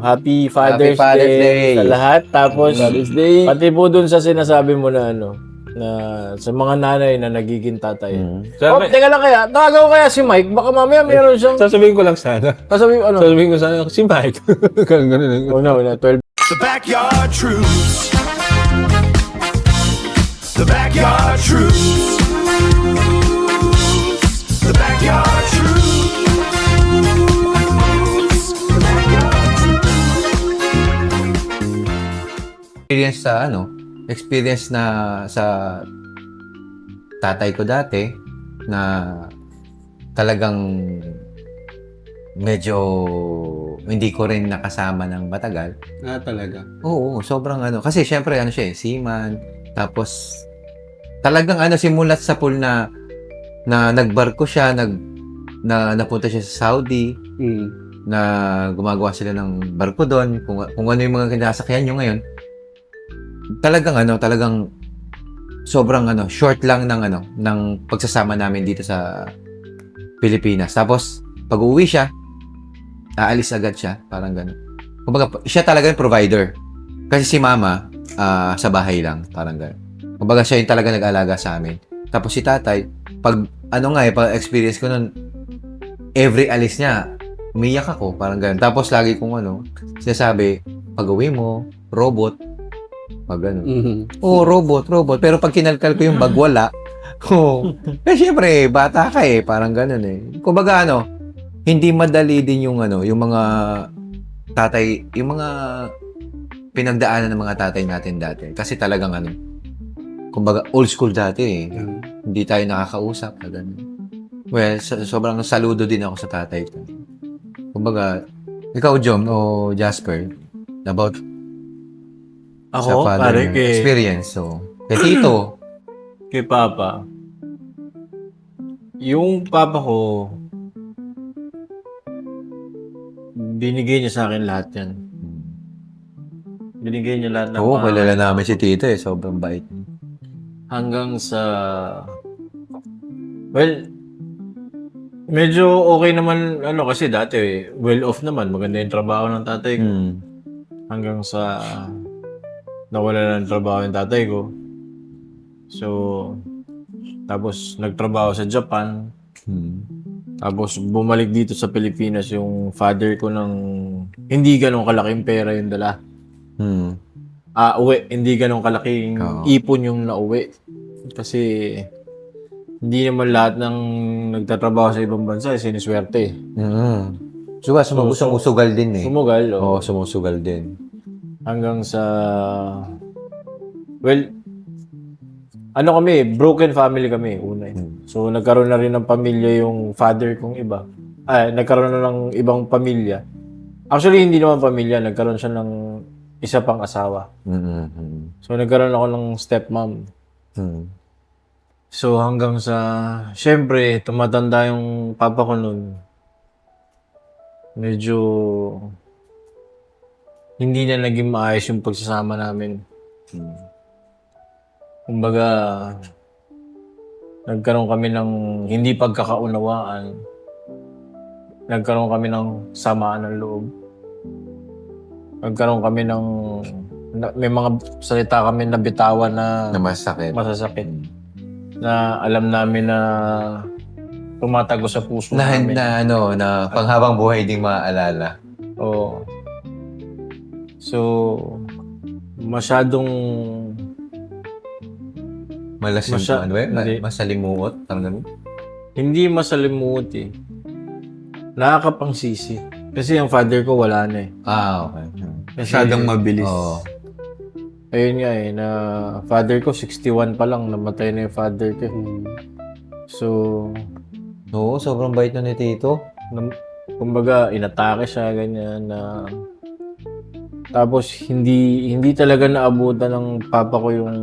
Happy Father's Day sa lahat. Tapos, pati po dun sa sinasabi mo na na sa mga nanay na nagiging tatay. Teka lang kaya, tawagaw kaya si Mike, baka mamaya meron siyang... Sasabihin ko lang sana. Sasabihin ko sana, si Mike. Ganun. Una, 12. The Backyard Truths. The Backyard Truths. The Backyard Truths. The Backyard Truths. Experience na sa tatay ko dati na talagang medyo hindi ko rin nakasama ng matagal. Talaga. Oo, sobrang kasi syempre siya seaman, tapos talagang simulat sa pool na nagbarko siya, napunta siya sa Saudi, na gumagawa sila ng barko doon, kung ano yung mga kinasakyan nyo ngayon. Talagang sobrang short lang ng pagsasama namin dito sa Pilipinas. Tapos pag-uwi siya, aalis agad siya, parang gano'n. Kumbaga, siya talaga yung provider. Kasi si mama, sa bahay lang, parang gano'n. Kumbaga, siya yung talaga nag-alaga sa amin. Tapos si tatay, pag experience ko nun, every alis niya, umiyak ako, parang gano'n. Tapos lagi kong sinasabi, pag-uwi mo, robot, pag gano'n. Robot. Pero pag kinalkal ko yung bag, wala. Siyempre, bata ka parang gano'n Kumbaga, hindi madali din yung yung mga tatay, yung mga pinagdaanan ng mga tatay natin dati. Kasi talagang kumbaga old school dati Hindi tayo nakakausap na gano'n. Well, sobrang saludo din ako sa tatay ko. Kumbaga, ikaw, Jom, o Jasper, about Ako, sa pare, father experience. So, kay Tito, kay Papa. Yung Papa ko, binigay niya sa akin lahat yan. Binigay niya lahat ng oo, kilala namin si Tito sobrang bait. hanggang sa... Well, medyo okay naman, kasi dati, well off naman, maganda yung trabaho ng tatay ko. Hanggang sa nawala ng trabaho yung tatay ko. So, tapos nagtrabaho sa Japan. Tapos bumalik dito sa Pilipinas yung father ko ng hindi ganong kalaking pera yung dala. Uwi, hindi ganong kalaking ipon yung nauwi. Kasi hindi naman lahat ng nagtatrabaho sa ibang bansa siniswerte. Sumusugal din Sumugal, Oo, sumusugal din. hanggang sa... Well, kami, broken family kami, una. So, nagkaroon na rin ng pamilya yung father kong iba. Nagkaroon na ng ibang pamilya. Actually, hindi naman pamilya. Nagkaroon siya ng isa pang asawa. So, nagkaroon ako ng stepmom. So, hanggang sa... Siyempre, tumatanda yung papa ko nun. Medyo... hindi na naging maayos yung pagsasama namin. Kumbaga, nagkaroon kami ng hindi pagkakaunawaan. Nagkaroon kami ng samaan ng loob. Nagkaroon kami ng... may mga salita kami na bitawan na masasakit. Na alam namin na tumatago sa puso namin. Na panghabang buhay ding maaalala. Oo. So, masyadong... Masalimuot? Hindi masalimuot Nakakapangsisi. Kasi yung father ko wala na Okay. Masyadong mabilis. Oo. Ayun nga na father ko 61 pa lang, namatay na yung father ko. So, Oo, sobrang bait na ni Tito. kumbaga, inatake siya, ganyan na... Tapos, hindi talaga naabutan ng papa ko yung...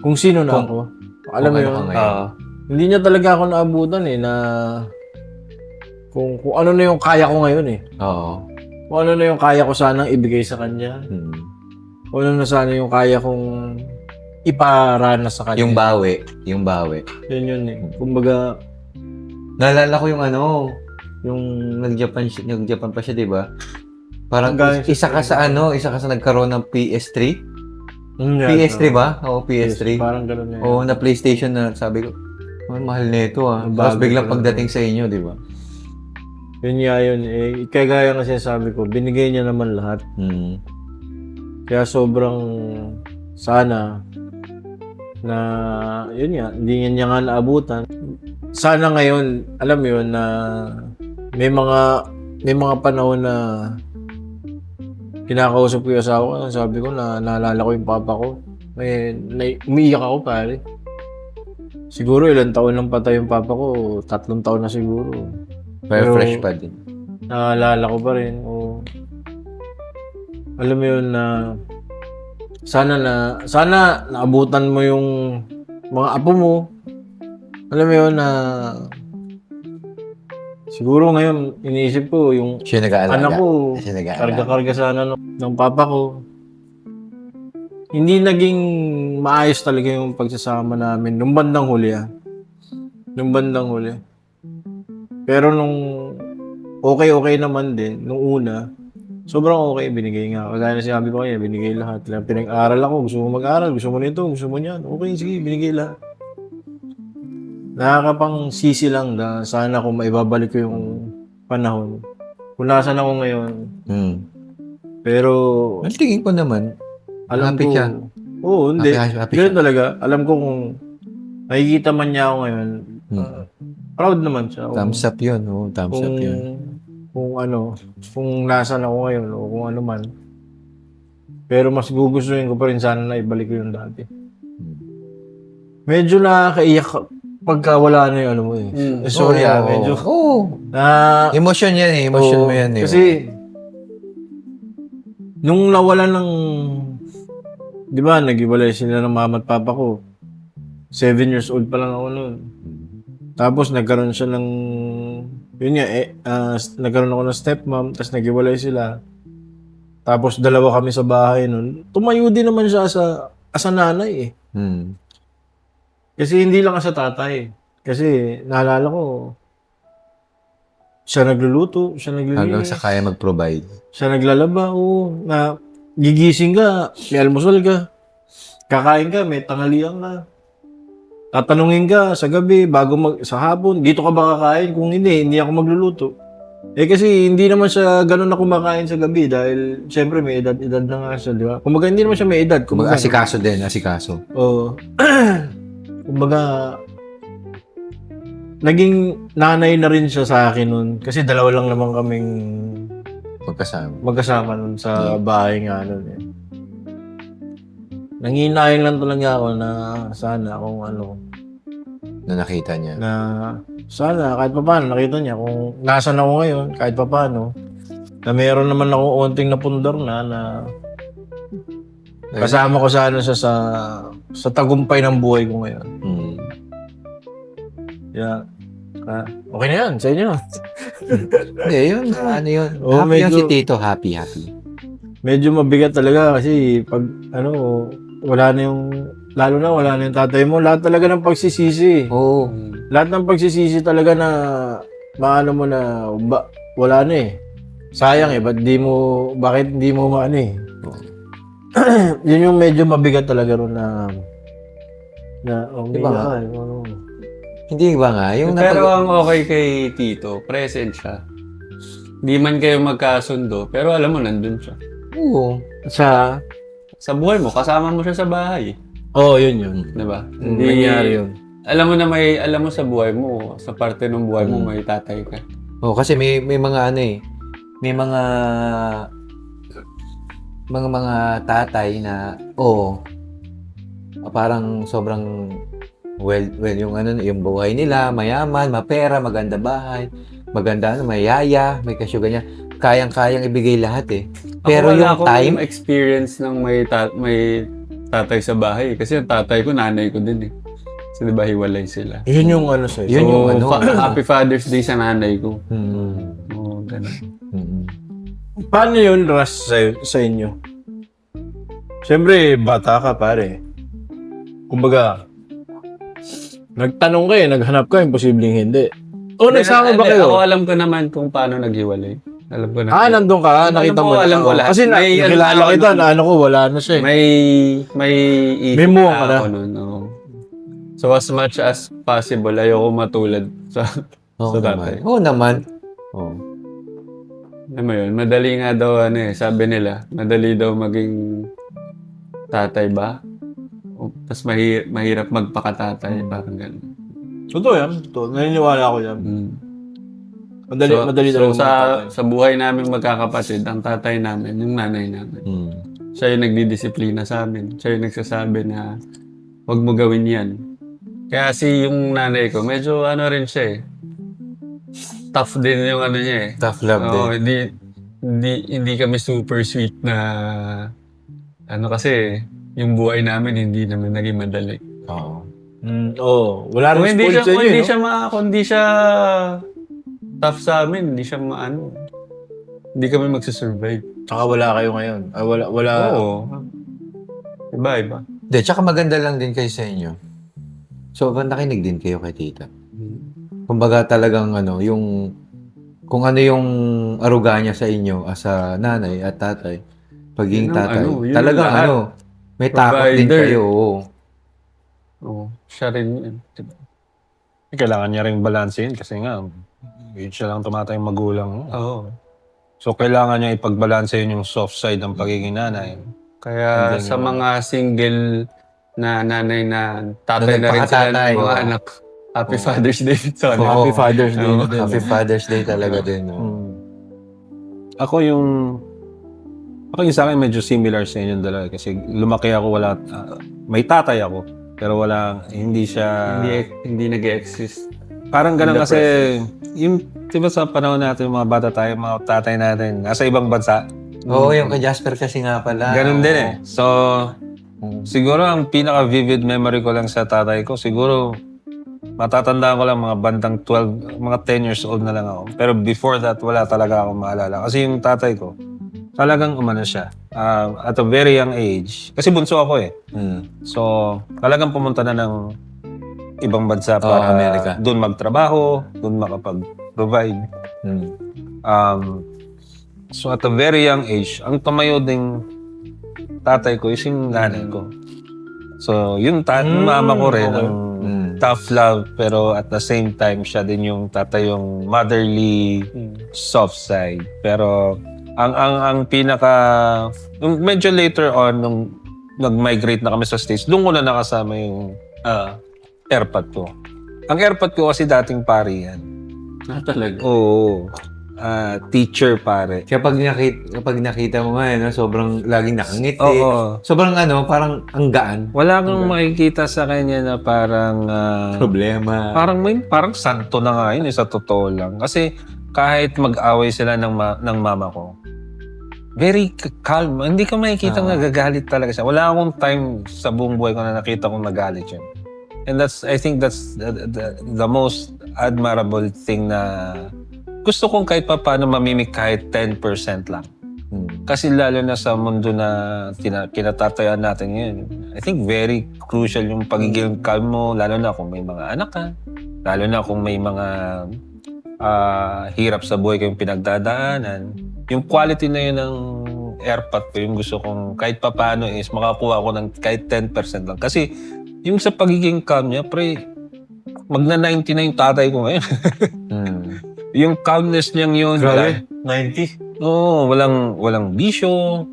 Kung sino na ako. Alam mo yun? Hindi niya talaga ako naabutan na... Kung ano na yung kaya ko ngayon Oo. Kung ano na yung kaya ko sanang ibigay sa kanya. Kung ano na sana yung kaya kong iparana sa kanya. Yung bawi. Yun. Kumbaga, naalala ko yung yung nag-Japan pa siya, di ba? Parang Hanggang isa ka sa nagkaroon ng PS3? PS3 ba? Oo, PS3. Parang gano'n yan. Oo, na PlayStation na sabi ko, mahal nito ah. Ang Tapos bago biglang talaga. pagdating sa inyo, di ba? Yun nga yun. Kagaya nga sinasabi ko, binigay niya naman lahat. Kaya sobrang sana na, yun nga, hindi niya nga naabutan. Sana ngayon, alam mo yun, na may mga panahon na kinakausap ko yung asawa ko, sabi ko na naalala ko yung papa ko. Umiiyak ako pare. Siguro ilang taon lang patay yung papa ko, 3 taon na siguro. Pero Pero- fresh pa din. Naalala ko pa rin. Alam mo yun na sana naabutan mo yung mga apo mo. Alam mo yun na siguro ngayon iniisip ko yung Siya nag-aalaga. anak ko, Siya nag-aalaga. karga-karga sana ng papa ko. Hindi naging maayos talaga yung pagsasama namin nung bandang huli. Nung bandang huli. Pero nung okay naman din, nung una, sobrang okay, binigay nga. Kagaya na sinabi ko kaya, binigay lahat. Pinag-aral ako, gusto mo mag-aral, gusto mo nito, gusto mo niyan. Okay, sige, binigay lahat. Nakakapang sisi lang na sana kung maibabalik ko yung panahon. Kung nasan ako ngayon. Pero, Well, tingin ko naman, alam happy ko, siya. Oo, hindi. Happy Ganun siya. talaga. Alam ko kung nakikita man niya ako ngayon, proud naman siya. Thumbs up yun. Oh, thumbs up yun. Kung nasan ako ngayon o kung ano man. Pero mas gugustuhin ko pa rin sana na ibalik ko yung dati. Medyo nakakaiyak pagka wala na yung ano mo eh. Sorry medyo. Oo. Na, Emotion yan eh. Emotion mo yan eh. Kasi, nung nawala ng, di ba, nag-iwalay sila ng mama at papa ko. 7 years old pa lang ako noon. Tapos nagkaroon siya ng, yun nga, nagkaroon ako ng stepmom, tapos nag-iwalay sila. Tapos 2 kami sa bahay noon. Tumayo din naman siya as a nanay eh. Kasi hindi lang sa tatay. Kasi naalala ko, siya nagluluto, siya Hanggang naglilinis, sa kaya mag-provide. siya naglalaba, na gigising ka, may almusal ka, kakain ka, may tanghalian ka. Tatanungin ka sa gabi, sa hapon, dito ka ba kakain? Kung hindi ako magluluto. Kasi hindi naman siya ganun na kumakain sa gabi dahil syempre may edad na nga siya, di ba? Kumbaga hindi naman siya may edad. Kumbaga, asikaso din. Asikaso. Oo. Kumbaga, naging nanay na rin siya sa akin nun. Kasi 2 lang naman kaming magkasama nun sa bahay nga nun eh. Nangihinayin lang talaga ako na sana kung Na nakita niya. na sana kahit papaano nakita niya kung nasan ako ngayon kahit papaano na meron naman ako onting napundar na kasama ko sana siya sa tagumpay ng buhay ko ngayon. Yeah. Okay na yan, sa inyo. Hindi, yun. Ano yun? Oo, Happy yan medyo- si Tito. Happy. Medyo mabigat talaga kasi pag wala na yung lalo na wala na yung tatay mo, lahat talaga ng pagsisisi. Oo. Lahat ng pagsisisi talaga na maano mo na wala na eh. Sayang eh, bakit hindi mo maano eh. Yun yung medyo mabigat talaga ron na Diba nga? ka, Hindi ba nga? Yung Pero ang okay kay Tito, present siya. Di man kayo magkasundo, pero alam mo, nandun siya. Oo. Sa buhay mo, kasama mo siya sa bahay. yun. Di ba? Nangyari yun. Alam mo sa buhay mo, sa parte ng buhay mo, may tatay ka. Oh, kasi may mga ano eh. May mga tatay na parang sobrang well yung yung buhay nila, mayaman, mapera, maganda bahay, maganda may yaya, may kasyo ganyan. Kayang-kayang ibigay lahat eh. Pero Ako, wala yung akong time, experience ng may tatay sa bahay. Kasi yung tatay ko, nanay ko din eh. So, di ba, hiwalay sila. Yun yung sa'yo. Yun yung Happy Father's Day sa nanay ko. Oo, ganun. Paano yun, Ras, sa inyo? Siyempre, bata ka, pare. Kumbaga, nagtanong ka naghanap ka, imposibleng hindi. O, nagsama ba Hindi, kayo? Ako alam ko naman kung paano naghiwalay. Alam ko na. Nandun ka, nakita mo. alam ko lahat. Kasi May ano nakilala ako kita, nun. na ano ko, wala na siya eh. May May muwang ka na. ako nun. Oo. So as much as possible, ayoko matulad sa Oo tatay. naman. Oo naman. Oo. Alam mo yun, madali nga daw sabi nila, madali daw maging tatay ba? Tapos mahirap magpakatatay, parang gano'n. Totoo yan. Totoo. Naniniwala ako yan. Madali So talaga sa buhay namin magkakapatid, ang tatay namin, yung nanay namin, siya yung nagdidisiplina sa amin. Siya yung nagsasabi na, huwag mo gawin yan. Kaya yung nanay ko, medyo rin siya eh. Tough din yung niya eh. Tough love Oo, din. hindi kami super sweet na kasi yung buhay namin hindi naman naging madali. Oo. Wala Kung rin hindi spoiled siya, sa kung inyo, hindi no? siya kung hindi siya tough sa amin, hindi siya hindi kami magsusurvive. Tsaka wala kayo ngayon. Wala. Oo. Iba. Hindi, tsaka maganda lang din kayo sa inyo. Sobrang nakinig din kayo kay tita. Kumbaga talagang kung ano yung aruga niya sa inyo as a nanay at tatay, pagiging Yun ang tatay, yun talagang lahat. may takot din Provider. kayo. Oo. Oo. Siya rin yun. Diba? Kailangan niya rin balansehin kasi nga, yun siya lang tumatayong magulang mo. Oo. So, kailangan niya ipagbalansehin yung soft side ng pagiging nanay. Kaya And then sa yung mga single na nanay na tatay na rin sila nagpakatatay, ng mga oo. anak. Happy Father's Day sa Oo. Happy Father's Day na din. Happy Father's Day talaga din. Oo. Ako yung sa akin medyo similar sa inyong dalawa kasi lumaki ako may tatay ako pero hindi siya Hindi nag-exist. parang ganun in the kasi yung diba sa panahon natin mga bata tayo, mga tatay natin nasa ibang bansa. Oo, yung kay Jasper kasi nga pala. Ganun din eh. So siguro ang pinaka-vivid memory ko lang sa tatay ko, siguro matatandaan ko lang mga bandang 12, mga 10 years old na lang ako. Pero before that, wala talaga akong maalala. Kasi yung tatay ko, talagang umano siya. At a very young age. Kasi bunso ako eh. So, talagang pumunta na ng ibang bansa para Amerika. doon magtrabaho, doon makapag-provide. So, at a very young age, ang tumayo ding tatay ko is yung nanay ko. So, yung mama ko rin, ang tough love, pero at the same time, siya din yung tatay yung motherly soft side. Pero, ang pinaka, medyo later on, nung nag-migrate na kami sa States, doon ko na nakasama yung airpod ko. Ang airpod ko kasi dating pare yan. Talaga. Oo. Teacher pare. Kapag nakita mo nga, sobrang laging nakangiti. Oo. Sobrang parang ang gaan. Wala kang makikita sa kanya na parang Problema. parang santo na nga yun sa totoo lang. Kasi kahit mag-away sila ng mama ko, very calm. Hindi ka makikita nagagalit talaga siya. Wala akong time sa buong buhay ko na nakita kong nagalit yun. And I think that's the most admirable thing na gusto kong kahit pa paano mamimik kahit 10% lang. Kasi lalo na sa mundo na kinatatayaan natin ngayon, I think very crucial yung pagiging calm mo, lalo na kung may mga anak ka, lalo na kung may mga hirap sa buhay kayong pinagdadaanan. Yung quality na yun ng airpot ko, yung gusto kong kahit pa paano is makakuha ko ng kahit 10% lang. Kasi yung sa pagiging calm niya, magna-90 na yung tatay ko ngayon. Yung calmness niyang yun. Grabe, 90. Oo, walang bisyo.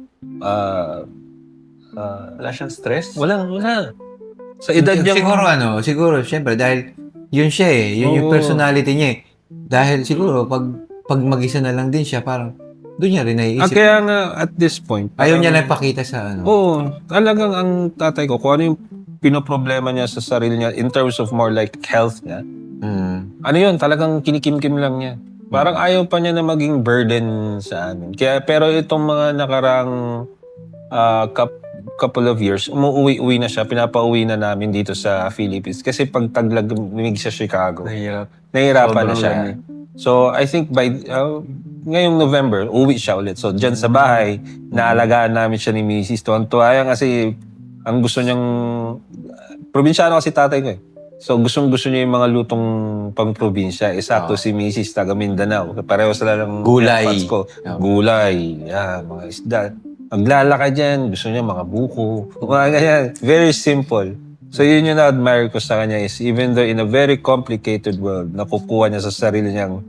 Wala siyang stress? Wala. Sa edad niya. Siguro, syempre, dahil yun siya eh. Yun yung Oo. personality niya eh. Dahil siguro, pag mag-isa na lang din siya, parang doon niya rin naiisip. Kaya nga, at this point. Ayaw niya parang- na ipakita sa Oo, talagang ang tatay ko, kung ano yung pinoproblema niya sa sarili niya in terms of more like health niya, ano yun, talagang kinikimkim lang niya. Parang ayaw pa niya na maging burden sa amin. Kaya, pero itong mga nakarang couple of years, umuwi-uwi na siya, pinapauwi na namin dito sa Philippines. Kasi pag taglamig sa Chicago, nahihirapan na Sobrang siya. lamig. So, I think by ngayong November, uwi siya ulit. So, dyan sa bahay, naalagaan namin siya ni Mrs. Tuwan-tuwa yan kasi ang gusto niyang... Probinsyano kasi tatay ko eh. So gusto niya yung mga lutong pang-probinsya. Sakto si Mrs. taga Mindanao. Pareho sila ng Gulay. parts ko. Gulay, mga isda. Maglalakad yan, gusto niya mga buko. Mga ganyan. Very simple. So yun yung na-admire ko sa kanya is even though in a very complicated world, nakukuha niya sa sarili niyang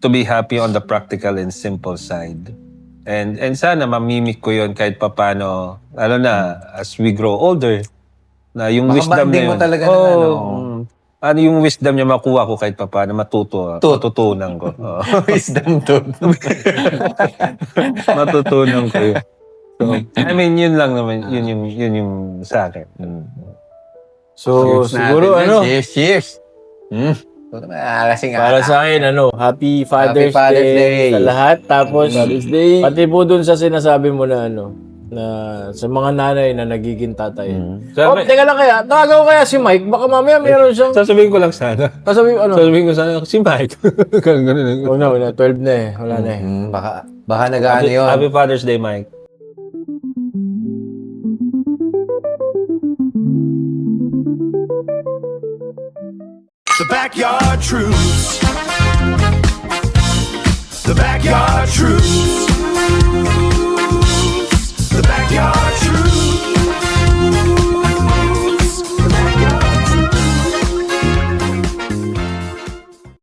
to be happy on the practical and simple side. And sana mamimik ko yun kahit papano, as we grow older, na yung Baka wisdom banding na mo yun. talaga ng Ano yung wisdom niya makuha ko kahit papano, matutunan ko. Oo. Wisdom to. Matutunan ko yun. So, I mean, yun lang naman, yun yung sa akin. So, siguro Cheers. Kasing para sa akin, Happy Father's, Father's Day sa lahat. Tapos, Day. pati po dun sa sinasabi mo na na sa mga nanay na nagiging tatay. Teka lang kaya, tawagaw kaya si Mike, baka mamaya meron siyang... Sasabihin ko lang sana. Sasabihin ko sana, si Mike. Ganun. Wala, 12 na eh. Wala na eh. Baka nag-ano yun. Happy Father's Day, Mike. The Backyard Truths. The Backyard Truths.